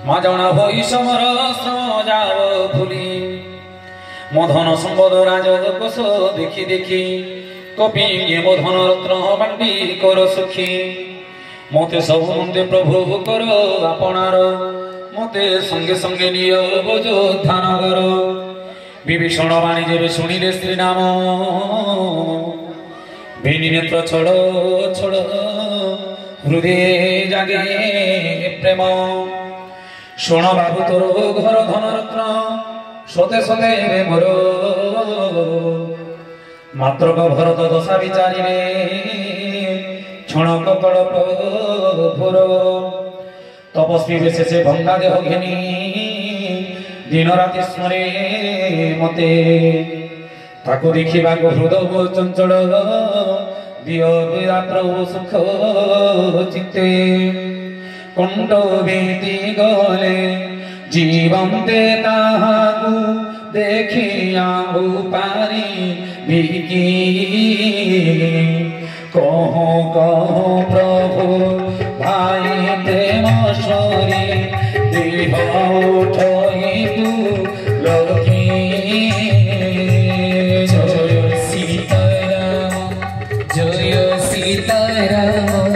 মাজনা হই সমর শ্রম যাও ভুলি মধন সম্বদ রাজকোষ দেখি দেখি কপি মধন রত্ন বান্ডি কর সুখী মতে সবু মন্তে প্রভু কর আপনার মতে সঙ্গে সঙ্গে নিয় বোঝোদ্ধা নগর বিভীষণ বাণী যেবে শুনিলে শ্রীনাম বেণী নেত্র ছড় ছড় হৃদয়ে জাগে প্রেম শোণ বাবু তোর ঘর ধনরত্ন সতে সতে মোর মাত্র ভরত দশা বিচারিবে ক্ষণক কড়প ভোর তপস্বী বেশেষে ভঙ্গা দেহ ঘেনি দিন রাতি স্মরে মতে তাকে দেখিবাক হৃদয় চঞ্চল দিয় প্রভু সুখ চিত্তে কণ্ঠ বেদি গলে জীবন্তে তাহাকু দেখিয়া পারি ভিকি কহ কহ প্রভু ভাই প্রেম সরি দেহ উঠই তু লক্ষ্মী জয় সীতারাম জয় সীতারাম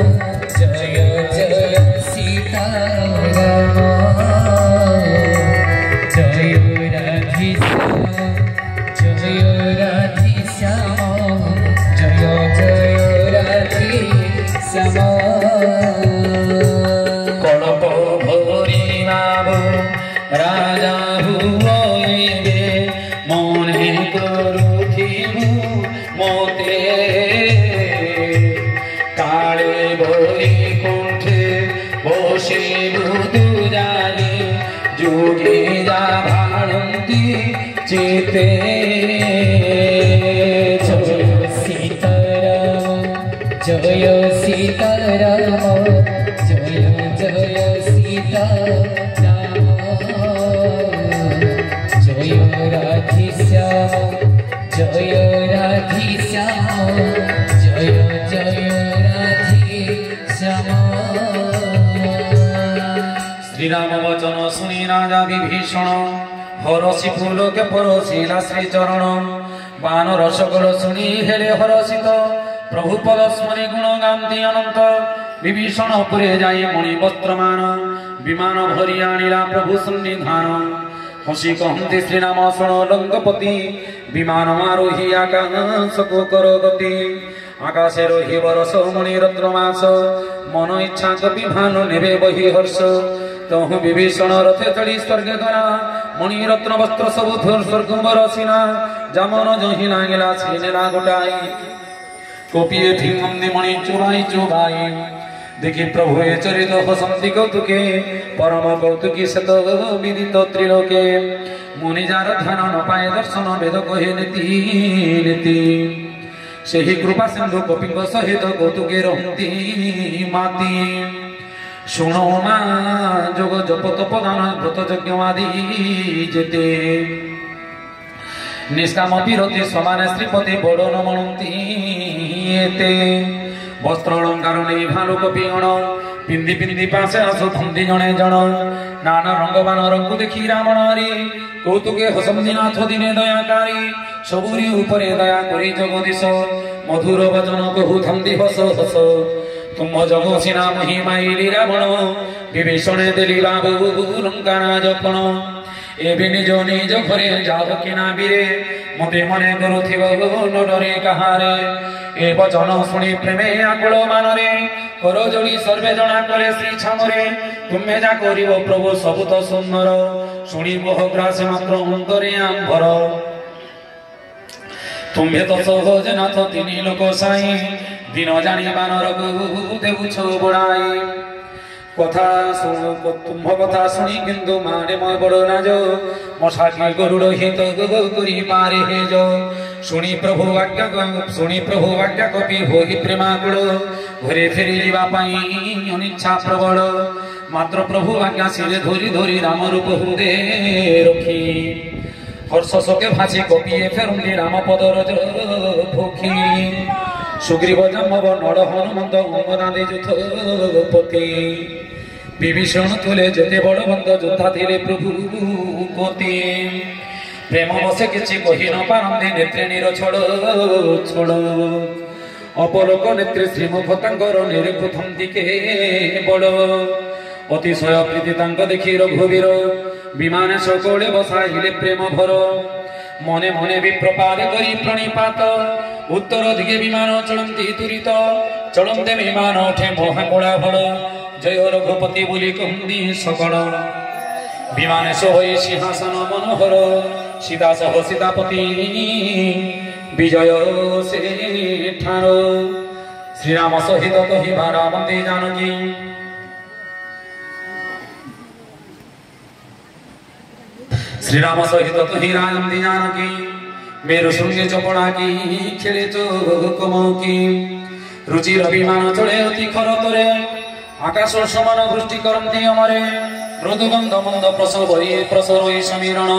জয় জয় সীতারাম জয় রাধিশ্যাম জয় রাধিশ্যাম জয় জয় রাধিশ্যাম কড়প ভরি বাবু রাজা হুয়ে মনে করুথিবু মতে কালে বই কুণ্ঠে বসে বুধু জানি যোগী যা ভাড়ন্তি চিতে জয় সীতারাম জয় সীতারাম জয় জয় সীতারাম জয় রাধিশ্যাম জয় রাধিশ্যাম জয় জয় রাধিশ্যাম শ্রীরাম বচন শুনি রাজা বিভীষণ হরষি ফুলকে পরশিলা শ্রীচরণ বানর সকল শুনি হেলে হরষিত প্রভু পদ স্মরি গুণ গান্তি অনন্ত বিভীষণ পুরে যাই মণি বস্ত্রমান বিমান ভরি আনিলা প্রভু সন্নিধান হসি কহন্তি শ্রীরাম শোণ লঙ্কপতি বিমান আরোহী আকাশকু কর গতি আকাশে রহি বরস মণি রত্ন মাস মন ইচ্ছা কপি ভানু নেবে বহি হর্ষ তহু বিভীষণ রথে চড়ি স্বর্গে গলা মণি রত্ন বস্ত্র সবু স্বর্গ বরসিনা যেমন জহি লাগিলা ছিলেনা গোটাই কপিয়ে ঠিঙ্গি মণি চুবাই চুবাই দেখি প্রভু এ চরিত হসন্তি কৌতুকে পরম কৌতুকী শত বিদিত ত্রিলোকে মুনি যার ধ্যান ন পায় দর্শন বেদ কহে নীতি নীতি ସେହି କୃପା ସିନ୍ଧୁ ଗୋପୀଙ୍କ ସହିତ କୌତୁକେ ରହନ୍ତି ମାତି ଶୁଣ ମା ଯୋଗ ଜପ ତପ ଦାନ ବ୍ରତ ଯଜ୍ଞ ଆଦି ଯେତେ ନିଷ୍କାମ ବିରତି ସମାନେ ଶ୍ରୀପତି ବଡ଼ ନ ମଣନ୍ତି ଏତେ ବସ୍ତ୍ର ଅଳଙ୍କାର ନେଇ ଭାଲୁ କପି ଗଣ ପିନ୍ଧି ପିନ୍ଧି ପାଶେ ଆସୁଛନ୍ତି ଜଣେ ଜଣ ନାନା ରଙ୍ଗବାନ ରଙ୍କୁ ଦେଖି ରାମଣରେ କୌତୁକେ ହସନ୍ତି ନାଥ ଦିନେ ଦୟାକାରୀ ସବୁରି ଉପରେ ଦୟା କରି ଜଗଦୀଶ ମଧୁର ବଚନ କହୁଥାନ୍ତି ହସ ହସ ତୁମ ଜଗ ସିନା ମହିମାଇଲି ରାବଣ ବିଭୀଷଣେ ଦେଲି ବାବୁ ଲଙ୍କା ଜପଣ ଏବେ ନିଜ ନିଜ ଘରେ ଯାଅ କିନା ବୀରେ ମତେ ମନେ କରୁଥିବ ନ ଡରେ କାହାରେ ଏ ବଚନ ଶୁଣି ପ୍ରେମେ ଆକୁଳ ମାନରେ କର ଯୋଡ଼ି ସର୍ବେ ଜଣା କରେ ଶ୍ରୀ ଛାମରେ ତୁମେ ଯା କରିବ ପ୍ରଭୁ ସବୁ ତ ସୁନ୍ଦର ଶୁଣିବ ଗ୍ରାସେ ମାତ୍ର ଅନ୍ତରେ ଆମ୍ଭର ତୁମ୍ଭେ ତ ସହଜ ନାଥ ତିନି ଲୋକ ସାଇ ଦିନ ଜାଣି ବାନରକୁ ଦେଉଛ ବଡ଼ାଇ কথা তুম্ভ কথা শুনি কিন্তু মারে মই বড় নাজ মশাকি গরুড় হিত করি পারে হেজ শুনি প্রভু আজ্ঞা কপি হই প্রেমাকুল ঘরে ফেরি যা পাই অনিচ্ছা প্রবল মাত্র প্রভু আজ্ঞা শিরে ধরি ধরি রাম রূপ হৃদে রক্ষি হর্ষ শোকে ভাসি কপিয়ে ফেরুনি রাম পদ রজ ভুখি সুগ্রীব জাম্বব নর হনুমন্ত অঙ্গনাদে যুথ পতি विभीषण तुले जेते बड़ बंद योद्धा थिले प्रभु कोते प्रेम बसे किछि कहि न पारंदे नेत्रे निर छड़ छड़ अपलोक नेत्रे श्रीमुख तांकर निरकुथम दिके बड़ अतिशय प्रीति तांक देखि रघुवीर विमान सकले बसाइले प्रेम भर मने मने विप्रपाद करी प्रणिपात उत्तर दिगे विमान चलंती तुरित चलंते विमान उठे मोहाकोड़ा भड़ जय रघुपति बोली कहती सकल विमान सोई सिंहासन मनोहर सीता सह सीतापति विजय से ठार श्रीराम सहित कही रामंदी जानकी श्रीराम सहित कही रामंदी जानकी मेरु शुंगे चपड़ा की खेले चौकमौ की रुचिर विमान चले अति खरतरे आकाश समान वृष्टि करती अमरे मृदुगंध मंद प्रसवई समीरण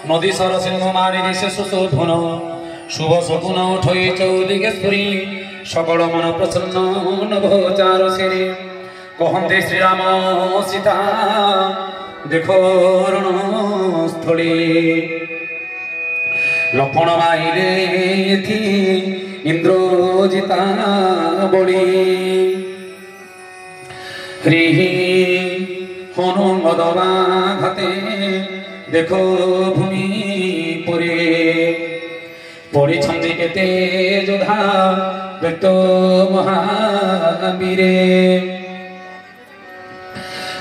नदी सर सिंह मारी दिशे सुशोभन शुभ शकुन उठई चौदिगेश्वरी सकल मन प्रसन्न नभचार श्री कहते श्रीराम सीता देखो रणस्थली लक्ष्मण माइले थी इंद्रजिता बड़ी हनुमदवा घाते देखो भूमि पुरे पड़ी छंदी केते योद्धा व्यक्त महावीरे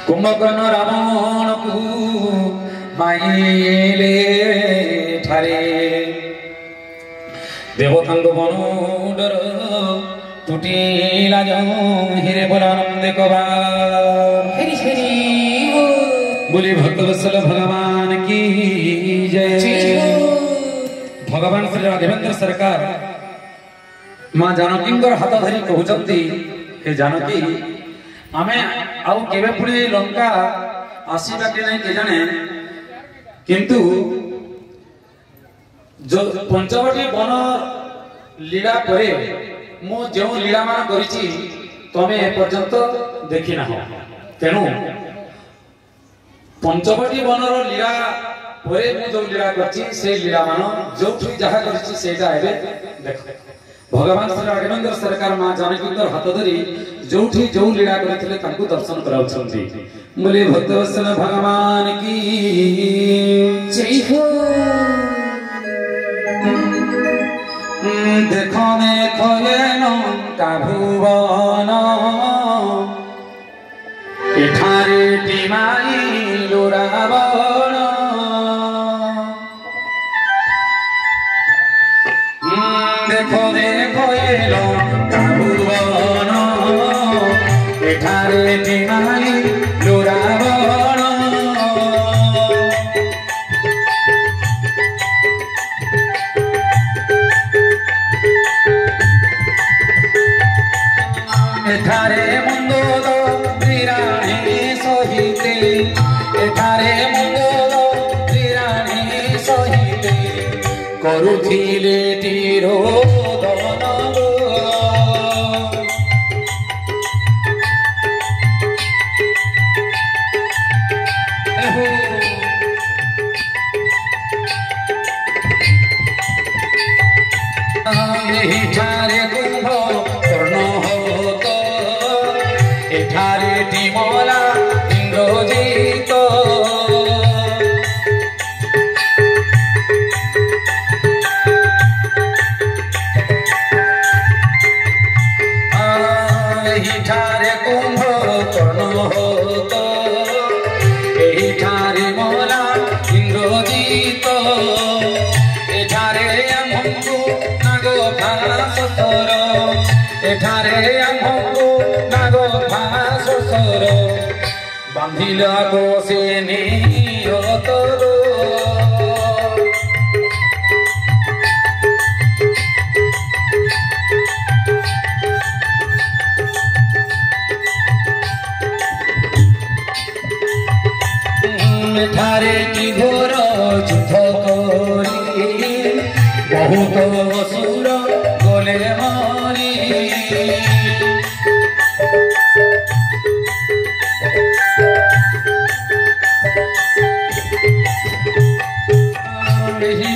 कुंभकर्ण रावण को माइले ठारे देवतांग बनुडर टूटीला हिरे बोलानंद कबार बोले भक्तवत्सल भगवान की जय। भगवान श्री राघवेंद्र सरकार माँ जानकी हाथ धरी कहते हे जानकी आमे आउ केबे पुणी लंका आसीबा के नहीं के जाने किंतु जो पंचवटी वन लीला परे मु जो लीला मान करिछि तमे ए पर्यंत देखि ना तेनु पंचवटी वनर लीला परे मु जो लीला करछि से लीला मान जो जहा करछि सेटा एबे देखो भगवान श्री राघवेंद्र सरकार मां जानकी हाथ धरी जोठी जो लीला करथिले तांकु दर्शन कराउछंती बोले भक्तवत्सल भगवान की जय हो। देखो देखो ये लंका भुवन एठारे टिमाई रावण देखो देखो ये लंका भुवन एठारे टिमाई रावण एठारे मंदोद त्रिराणी सहिते एठारे मंदोद त्रिराणी सहिते करुथिले तिरोधन एठारे कुंभ कर्ण होत एठारे टिमला इंद्रजित एठारे कुंभ कर्ण होत एठारे मला इंद्रजित एठारे अमंगु नागो भासर एठारे अमंगु नागो भासर बांधिला गोसे नियतर एठारे की घोर युद्ध करी बहुत असुर गले मारी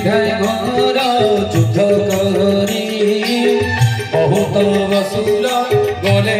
घाय घोर युद्ध करी बहुत वसुल गले